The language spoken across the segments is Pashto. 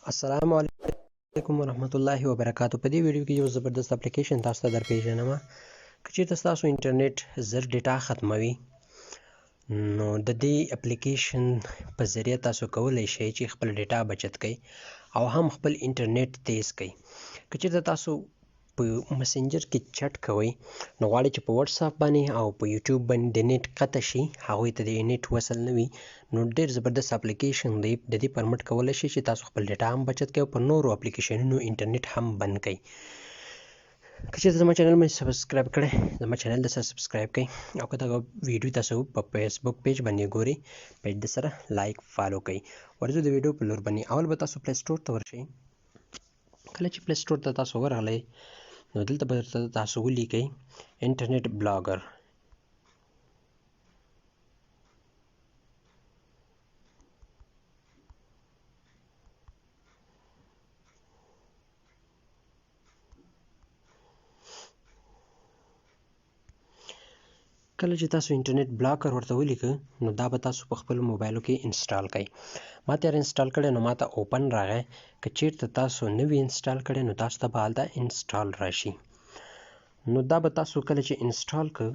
السلام علیکم ورحمت الله وبرکاتو. په دې ویډیو کې یو زبردست اپلیکیشن تاسو ته درپېژنم. که چېرته ستاسو انټرنیټ زر ډیټا ختموي نو د دې اپلیکیشن په ذریعه تاسو کولی شئ چې خپل ډیټا بچت کړئ او هم خپل انټرنیټ تیز کړئ. که چېرته تاسو په مسنجر کې چټ کوئ نو غواړئ چې په واتساپ باندې او په یوټیوب باندې د نیټ قطع شي، هغوی ته د نیټ وصل نه وي، نو ډېر زبردست اپلیکیشن دی. د دې پر مټ کولی شئ چې تاسو خپل ډیټا هم بچت کړئ او په نورو اپلیکیشنونو انټرنیټ هم بند کړئ. که چېرته زما چینل باندې سبسکرایب کړئ، زما چینل د سره سبسکرایب کړئ، او که دغه ویډیو تاسو په فیسبوک پیج باندې ګورئ، پیج د سره لایک فالو کړئ. ورځو د ویډیو په لور باندې اول به تاسو پلی سټور ته ورشئ. کله چې پلی سټور ته تاسو ورغلئ نو دلته به درته تاسو ولیکئ انټرنیټ بلاګر. کله چې تاسو انټرنیټ بلاګر ورته ولیکئ نو دا به تاسو په خپل موبایلو کې انسټال کړئ. ما تېره انسټال کړی نو ما ته اوپن راغی. که چېرته تاسو نه وي انسټال کړی نو تاسو ته به هلته انسټال راشي. نو دا به تاسو کله چې انسټال کړ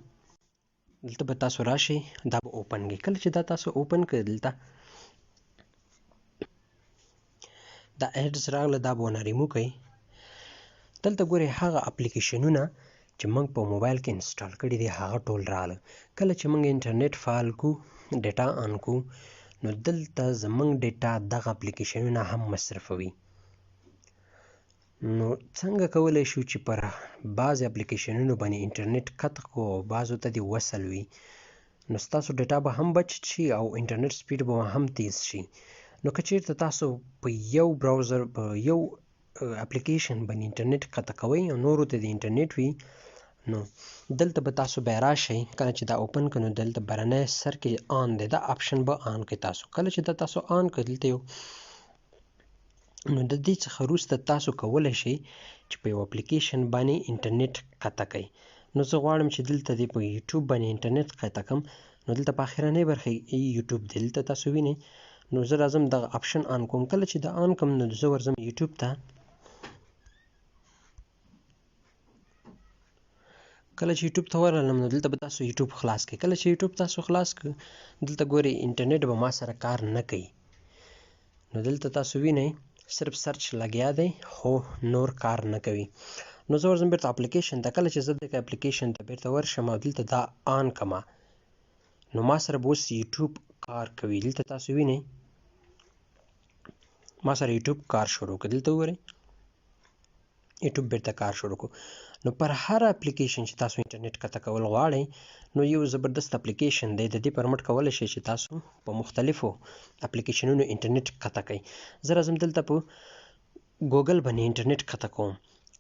دلته به تاسو راشئ، دا به اوپن کړئ. کله چې دا تاسو اوپن کړئ دلته دا ایډز راغله، دا به ونه ریمو کړئ. دلته ګورئ هغه اپلیکیشنونه چې موږ په موبایل کې انسټال کړي دي هغه ټول راغله. کله چې موږ انټرنیټ فعال کو، ډیټا آن کو، نو دلته زموږ ډیټا دغه اپلیکیشنونه هم مصرفوي. نو څنګه کولی شو چې پر بعضې اپلیکیشنونو باندې انټرنیټ قطع کړو او بعضو ته دې وصل وي، نو ستاسو ډیټا به هم بچت شي او انټرنیټ سپیډ به هم تیز شي. نو که چېرته تاسو په یو براوزر په یو اپلیکیشن باندې انټرنیټ قطع کوئ او نورو ته د انټرنیټ وي، نو دلته به تاسو بیا راشئ. کله چې دا اوپن کړئ نو دلته برنی سر کې آن دی، دا آپشن به آن کړئ تاسو. کله چې دا تاسو آن کړئ دلته یو، نو د دې څخه وروسته تاسو کولی شئ چې په یو اپلیکیشن باندې انټرنیټ قطع کړئ. نو زه غواړم چې دلته دې په یوټیوب باندې انټرنیټ قطع کړم، نو دلته په اخرنۍ برخه کې یوټیوب دی، دلته تاسو وینئ. نو زه راځم دغه آپشن آن کوم. کله چې دا آن کړم نو زه ورځم یوټیوب ته. کله چې یوټیوب ته ورغلم نو دلته به تاسو یوټیوب خلاص کړئ. کله چې یوټیوب تاسو خلاص کړئ دلته ګورئ انټرنیټ به ما سره کار نه کوي. نو دلته تاسو وینئ صرف سرچ لګیا دی خو نور کار نه کوي. نو زه ورځم بیرته اپلیکیشن ته. کله چې زه دغه اپلیکیشن ته بیرته ورشم او دلته دا آن کړمه نو ما سره به اوس یوټیوب کار کوي. دلته تاسو وینئ ما سره یوټیوب کار شروع کړ. دلته وګورئ یوټیوب بیرته کار شروع کړو. نو پر هر اپلیکیشن چې تاسو انټرنیټ قطع کول غواړئ نو یو زبردست اپلیکیشن دی. د دې پر مټ کولی شئ چې تاسو په مختلفو اپلیکیشنونو انټرنیټ قطع کړئ. زه راځم دلته په ګوګل باندې انټرنیټ قطع کوم.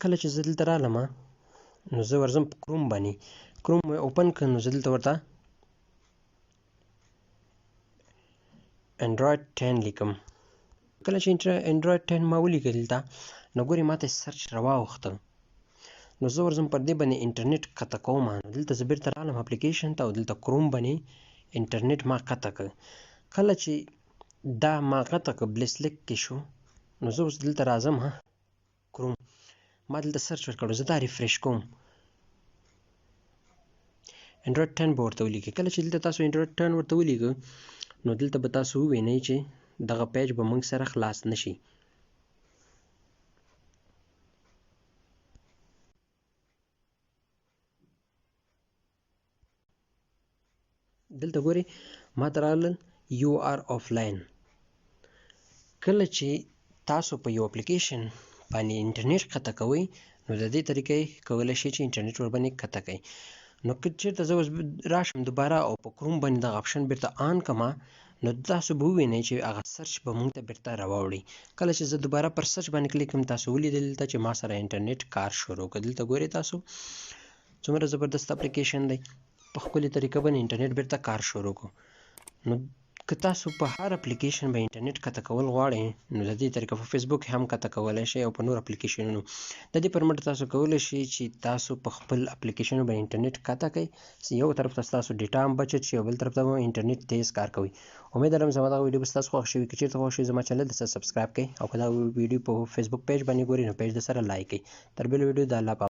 کله چې زه دلته رالم نو زه ورځم په کروم باندې. کروم مې اوپن کړ نو زه دلته ورته انډرایډ 10 لیکم. کله چې انډرایډ 10 ما ولیکه دلته نو ګورئ ما ته سرچ راواوښته. نو زه ورځم پر دې باندې انټرنیټ قطع کوم. نو دلته زه بیرته رالم اپلیکیشن ته او دلته کروم باندې انټرنیټ ما قطع کړ. کله چې دا ما قطع کړ بلیسلیک کې شو نو زه اوس دلته راځم کروم. ما دلته سرچ ورکړو، زه دا ریفریش کوم. انډرایډ 10 به ورته ولیکئ. کله چې دلته تاسو انډرایډ 10 ورته ولیکئ نو دلته به تاسو ووینئ چې دغه پیج به موږ سره خلاص نشي. دلته ګورئ ما ته راغلل یو آر آفلاین. کله چې تاسو په یو اپلیکیشن باندې انټرنیټ قطع کوئ نو د دې طریقې کولی شئ چې انټرنیټ ورباندې قطع کړئ. نو که چېرته زه اوس راشم دوباره او په کروم باندې دغه آپشن بیرته آن کړمه نو تاسو به ووینئ چې هغه سرچ به موږ ته بیرته راواوړي. کله چې زه دوباره پر سرچ باندې کلیک کړم تاسو ولیدل دلته چې ما سره انټرنیټ کار شروع کړ. دلته ګورئ تاسو څومره زبردست اپلیکیشن دی. په ښکلې طریقه باندې انټرنیټ بیرته کار شروع کړو. نو که تاسو په هر اپلیکیشن به انټرنیټ کته کول غواړئ نو د دې طریقه په فیسبوک هم کته کولی شئ او په نور اپلیکیشنونو. د دې پر مټ تاسو کولی شئ چې تاسو په خپل اپلیکیشن به انټرنیټ کته کړئ، یو طرف ته ستاسو ډیټا هم بچت شي او بل طرف ته به انټرنیټ تیز کار کوي. امید لرم زما دغه ویډیو به ستاسو خوښ شوي. که چېرته خوښ شوي زما چینل ته سبسکرایب کړئ او که دا ویډیو په فیسبوک پیج باندې ګورئ نو پیج درسره لایک کړئ. تر بلې ویډیو د الله په